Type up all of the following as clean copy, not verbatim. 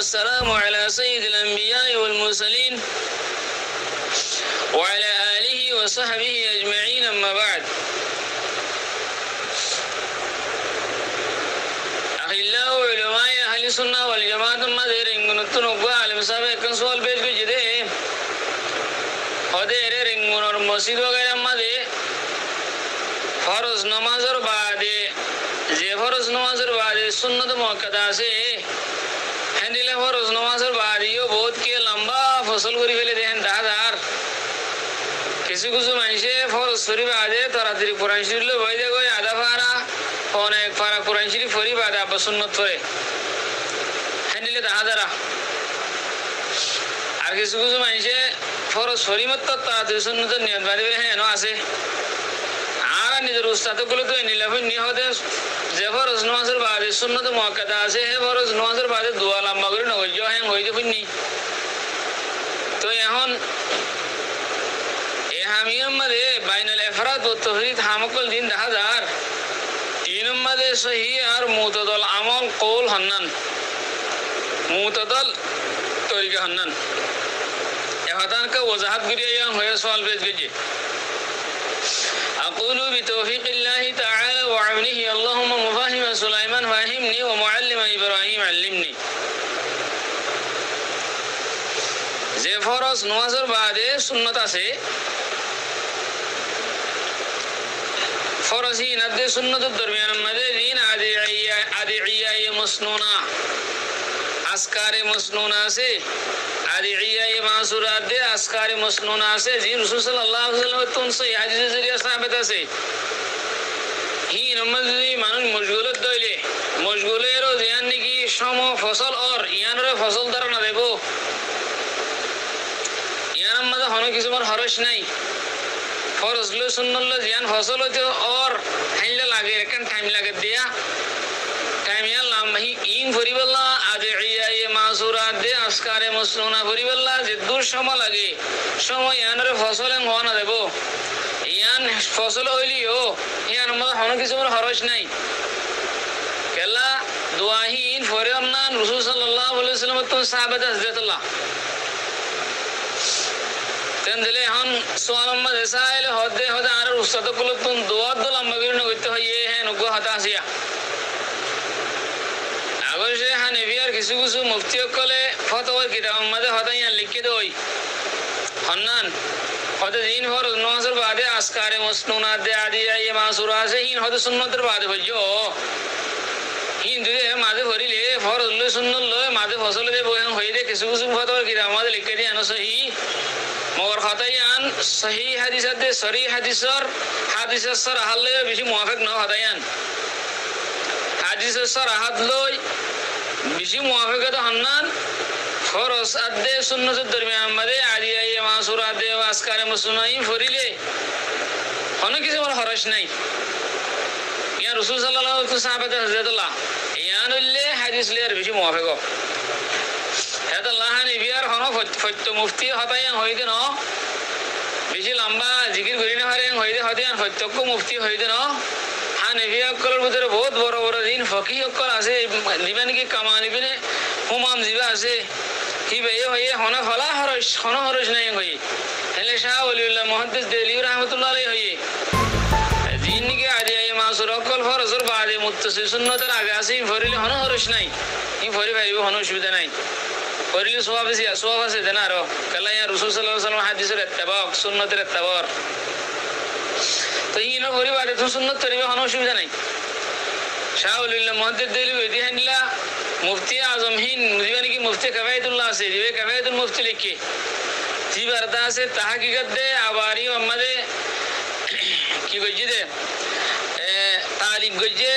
والسلام على سيد الأنبياء والمرسلين وعلى آله وصحبه أجمعين أما بعد. أخلاء علماء أهل السنة والجماعة مدير إنغنطن وقوى عالم صاحب كان سوال بيج کو جده خودیر رنگون مسجد وغیرہ مدے فرض نماز اور بعد যে ফরজ নামাজের বাদে সুন্নত মুআক্কাদা আছে হ্যান্ডিলে ফরজ নামাজের বাদেও বহুত কে লম্বা ফসল করে ফেলে দেন দাদার কিছু কিছু মানুষে ফরজ করি বাদে তাড়াতাড়ি কোরআন শরীফ লো বই দেখো আধা পারা অনেক পারা কোরআন শরীফ পড়ি বাদে আবার সুন্নত পড়ে হ্যান্ডিলে দাদারা আর কিছু কিছু মানুষে ফরজ করি মত তাড়াতাড়ি সুন্নতের নিয়ত বাদে হ্যাঁ আছে আর নিজের উস্তাদগুলো তো নিলাফি নিহতে যে ফরজ নামাজের বাদে সুন্নত মুআক্কাদা আছে হে ফরজ নামাজের বাদে দোয়া লম্বা করে নগজ হ্যাঁ হইতে শুনি তো এখন এ হামিয়ার মধ্যে বাইনাল ইফরাদ ও তাফরীদ হামকল দিন 10000 তিন মধ্যে সহি আর মুতাদাল আমল কওল হান্নান মুতাদাল তরিকা হান্নান এহাদান কা ওয়াজাহাত করিয়া হয়ে সওয়াল পেশ গেছে أقول بتوفيق الله تعالى وعونه اللهم مفاهم سليمان فاهمني ومعلم إبراهيم علمني যে ফরজ নামাজের বাদে সুন্নত আছে ফরজি নদে সুন্নতের দরমিয়ান মধ্যে দিন আদিইয়া মাসনুনা আসকারে মাসনুনা আছে আদিইয়া মাসুরাত দে আসকারে মাসনুনা আছে জি রাসূল সাল্লাল্লাহু আলাইহি ওয়াসাল্লাম তুন সহি হাদিসের জরিয়া সাবিত আছে হি নমাজি মানুষ মশগুলত দইলে মশগুলের জিয়ান নাকি সম ফসল আর ইয়ানরে ফসল দ্বারা না দেব ইয়ান মধ্যে হন কিছু মর হরস নাই ফরজ লো সুন্নাত লো জিয়ান ফসল হতে আর হাইলা লাগে এখন টাইম লাগে দিয়া টাইম ইয়াল্লাহ মাহি ইন ফরিবাল্লাহ আদিইয়া মাসুরাত দে আসকারে মাসনুনা ফরিবাল্লাহ যে দূর সময় লাগে সময় ইয়ানরে ফসল হওয়া না দেব ইয়ান ফসল হইলিও ইয়ান মধ্যে হন কিছু মর হরস নাই কেলা দুআহিন ফরিয়ান্না রাসূল সাল্লাল্লাহু আলাইহি ওয়াসাল্লাম তো সাহাবাত হযরতুল্লাহ তেনদিলে হন সুআল আম্মা সাইল হদে হদে আর উস্তাদ কুল তুন দুআ দলাম মগিরন হইতে হয় হে নগো হাতা আসিয়া আগর সে হানাফিয়ার কিছু কিছু মুফতি কলে ফতোয়া কিতাব মধ্যে হদাইয়া লিখে দেই হন্নান হদে দিন ফরজ নামাজের বাদে আসকারে মাসনুনাত দে আদিইয়া মাসুরা আছে হিন হদে সুন্নতের বাদে হইজো হিন দুয়ে মাঝে ভরিলে ফরজ লো সুন্নত লো মাঝে ফসল দে বয়ান হইলে কিছু কিছু ফতোয়া কিতাব মধ্যে লিখে দিয়ে আনো সহি মগর হদাইয়ান সহি হাদিসত দে সরি হাদিসর সরাহাত লয় বেশি মুওয়াফিক ন হদাইয়ান হাদিসের সরাহাত লয় বেশি মুওয়াফিকত হন্নান ফরজ আদে সুন্নতের দরমিয়ান মধ্যে আদিইয়া মাসুরাত দে আসকারে মাসনুনাই ফরিলে কোন কিছু বড় হরস নাই ইয়া রাসূল সাল্লাল্লাহু আলাইহি ওয়াসাল্লাম সাহাবাতে হযরতুল্লাহ ইয়ান হইলে হাদিস লয়ের বেশি মুওয়াফিক এটা লাহানি বিয়ার হন ফত্য মুফতি হতায়ান হইতে ন বেশি লম্বা জিকির করি না হারে হইতে হতায়ান ফত্যক্ষ মুফতি হইতে ন হানাফি আকলের ভিতরে বহুত বড় বড় দিন ফকিহ আকল আছে দিবেন কি কামানি বিনে হুমাম জিবা আছে কি বে হইয়ে হনা ফলা হরস নাই হই হেলে শাহ ওলিউল্লাহ মুহাদ্দিস দেলি রাহমাতুল্লাহ আলাইহি হইয়ে দিন কি আদিইয়া মাসুর আকল ফরজের বাদে মুত্তাসি সুন্নতের আগে আছে ফরিলে হনা হরস নাই ই ফরি ভাইব হনা অসুবিধা নাই ফরিলে সওয়াব আছে দেনা আর কালা ইয়া রাসূল সাল্লাল্লাহু আলাইহি ওয়াসাল্লাম হাদিসের ইত্তেবা সুন্নতের ইত্তেবা তো ইনো ফরি বাদে তো সুন্নত তরিবে হনা অসুবিধা নাই শাহ ওলিউল্লাহ মুহাদ্দিস দেলি ওইদি হানিলা মুফতি আজম হিন দিবানি কি মুফতি কাফায়েতুল্লাহ আছে দিবে কাফায়েতুল মুফতি লিখে জি বারদা আছে তাহকিকত দে আবারি আমাদে কি গজি দে তালিক গজে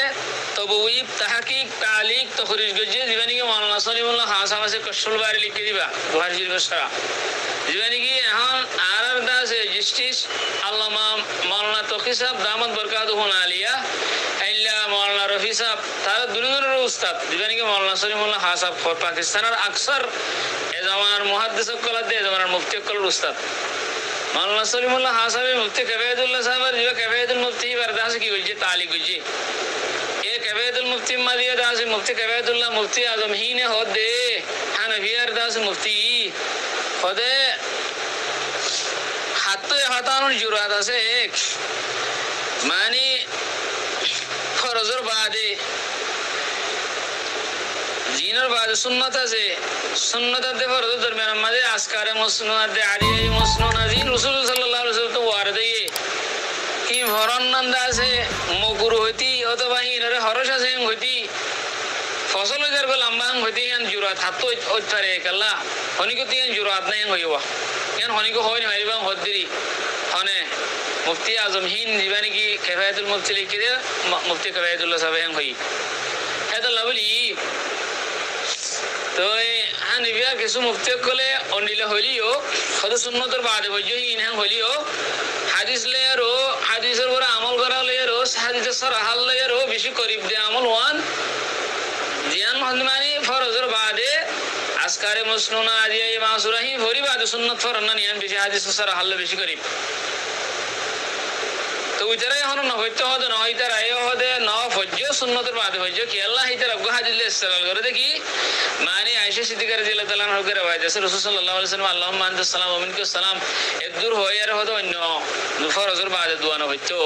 তবুইব তাহকিক তালিক তখরিজ গজে দিবানি কি মাওলানা সলিমুল্লাহ হাসান আছে কশফুল বারি লিখে দিবা বুখারী শরীফ সরা দিবানি কি এখন আরর দাসে জাস্টিস আল্লামা মাওলানা তকি সাহেব দামাত বরকাতুহু আলিয়া আইল্লা মাওলানা রফি সাহেব তারা দুনিয়ার উস্তাদ দিবানি কি মাওলানা সলিমুল্লাহ হাসান পাকিস্তানের আকসার এ জামানার মুহাদ্দিস কলা দে জামানার মুফতি কলার উস্তাদ মাওলানা সলিমুল্লাহ হাসান মুফতি কাফায়েতুল্লাহ সাহেব দিবা কাফায়েতুল মুফতি বারদাস কি গজে তালিক গজে এ কাফায়েতুল মুফতি মাদিয়া দাস মুফতি কাফায়েতুল্লাহ মুফতি আজম হিনে হদে হানাফিয়ার দাস মুফতি হদে হাতে হাতানোর জুরাত আছে মানে ফরজের বাদে জিনের বাদে সুন্নত আছে সুন্নতাতে ফরজ দরমিয়ান মাঝে আসকারে মুসনুনাতে আদিয়াই মুসনুনা জিন রাসূল সাল্লাল্লাহু আলাইহি ওয়াসাল্লাম তো ওয়ারদে কি ভরনন্দ আছে মকুর হইতি অথবা ইনারে হরস আছে হইতি ফসল যার লম্বা হইতি ইয়ান জুরাত হাত ওইতারে কাল্লা হনিকোতিয়ান জুরাত নাই হইবা ইয়ান হনিকো হয় না হইবা হদ্দিরি হনে মুফতি আজম হিন্দ জীবানি কি কিফায়াতুল মুফতি লিখি দে মুফতি কিফায়াতুল্লাহ সাহেব হই এটা লাভলি তো হানিফিয়া কিছু মুফতি কলে অনিলে হইলিও হদ সুন্নতর বাদে বইজো ইনহান হইলিও হাদিস লেয়ারো হাদিসের উপর আমল করা লেয়ারো হাদিসের সরাহাল লেয়ারো বেশি করিব দে আমল ওয়ান জিয়ান মানে ফরজের বাদে আসকারে মুসনুনা আদিয়া মাসুরাহি ভরি বাদে সুন্নত ফরনা নিয়ান বেশি হাদিস সরাহাল বেশি করিব তো উইতারাই হন না হইতে হদ না হইতারাই হদে না ফজ্জ সুন্নতের বাদে ফজ্জ কি আল্লাহ হিতার আবগা হাদিলে ইস্তেমাল করে দেখি মানে আয়েশা সিদ্দিকা রাদিয়াল্লাহু তাআলা আনহা কে রওয়ায়াত আছে রাসূল সাল্লাল্লাহু আলাইহি ওয়াসাল্লাম আল্লাহুম্মা আনতাস সালাম ওয়া মিনকাস সালাম এক দূর হয় আর হদ অন্য ফরজের বাদে দোয়া না হইতো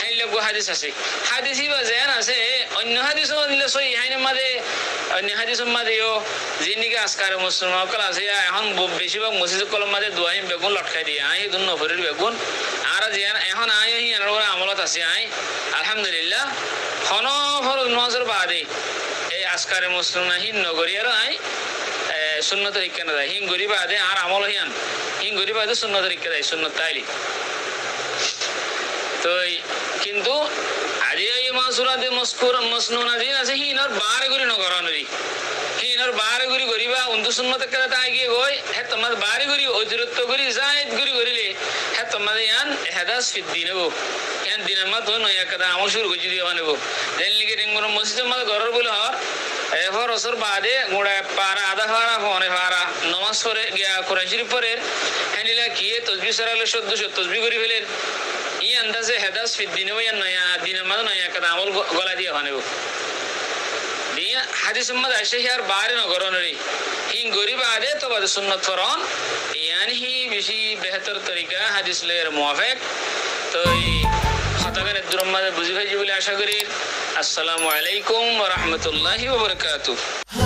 এই লগো হাদিস আছে হাদিসই বাজেন আছে অন্য হাদিসও দিলে সহি হাইনে মাঝে অন্য হাদিসের মাঝেও যিনিকে আসকারে মুসলমান কল আছে এখন বেশিরভাগ মসজিদ কলম মাঝে দোয়াই বেগুন লটকাই দিয়ে আই দুন নফরের বেগুন আর জিয়ান এখন আই এনার আমলত আছে আই আলহামদুলিল্লাহ হন ফরজ নামাজের বাদে এই আসকারে মুসলমান হিন নগরীর আই সুন্নত তরিকা না হিন গরি বাদে আর আমল হিয়ান হিন গরি বাদে সুন্নত তরিকা দেয় সুন্নত তাইলি তো কিন্তু আদিয়া মাসুরাতে মস্কুর মসনুনা দিন আছে হিনর বার গরি নগরনরি হিনর বার গরি গরিবা উন্দু সুন্নত করে তাই গিয়ে গই হে তোমার বার গরি অতিরিক্ত গরি জায়েদ গরি গরিলে হে তোমার ইয়ান হাদাস ফি দিনবো ইয়ান দিনের মত নয়া কথা আমল শুরু করে দিও আনবো দেন লিগে রিংমর মসজিদের মত ঘরের বলে হর এফর অসর বাদে গোড়া পারা আধা ফারা ফনে ফারা নমাজ পড়ে গিয়া কোরআন শরীফ পড়ে হেনিলা কি তাসবিহ সরালে 1400 তাসবিহ করি ফেলেন ই আন্দাজে হাদাস ফি দিনবো ইয়ান নয়া দিনের মত নয়া কথা আমল গলা দিয়ে আনবো দিয়া হাদিস মত আসে হিয়ার বারে নগরনরি হিন গরিব আদে তো বাদে সুন্নত ফরন ইয়ান হি বেশি বেহতর তরিকা হাদিস লের মুওয়াফিক তো এই খাতাগানের দুরম্মাদে বুঝি ভাই বলে আশা করি আসসালামু আলাইকুম ওয়া রাহমাতুল্লাহি ওয়া বারাকাতুহু।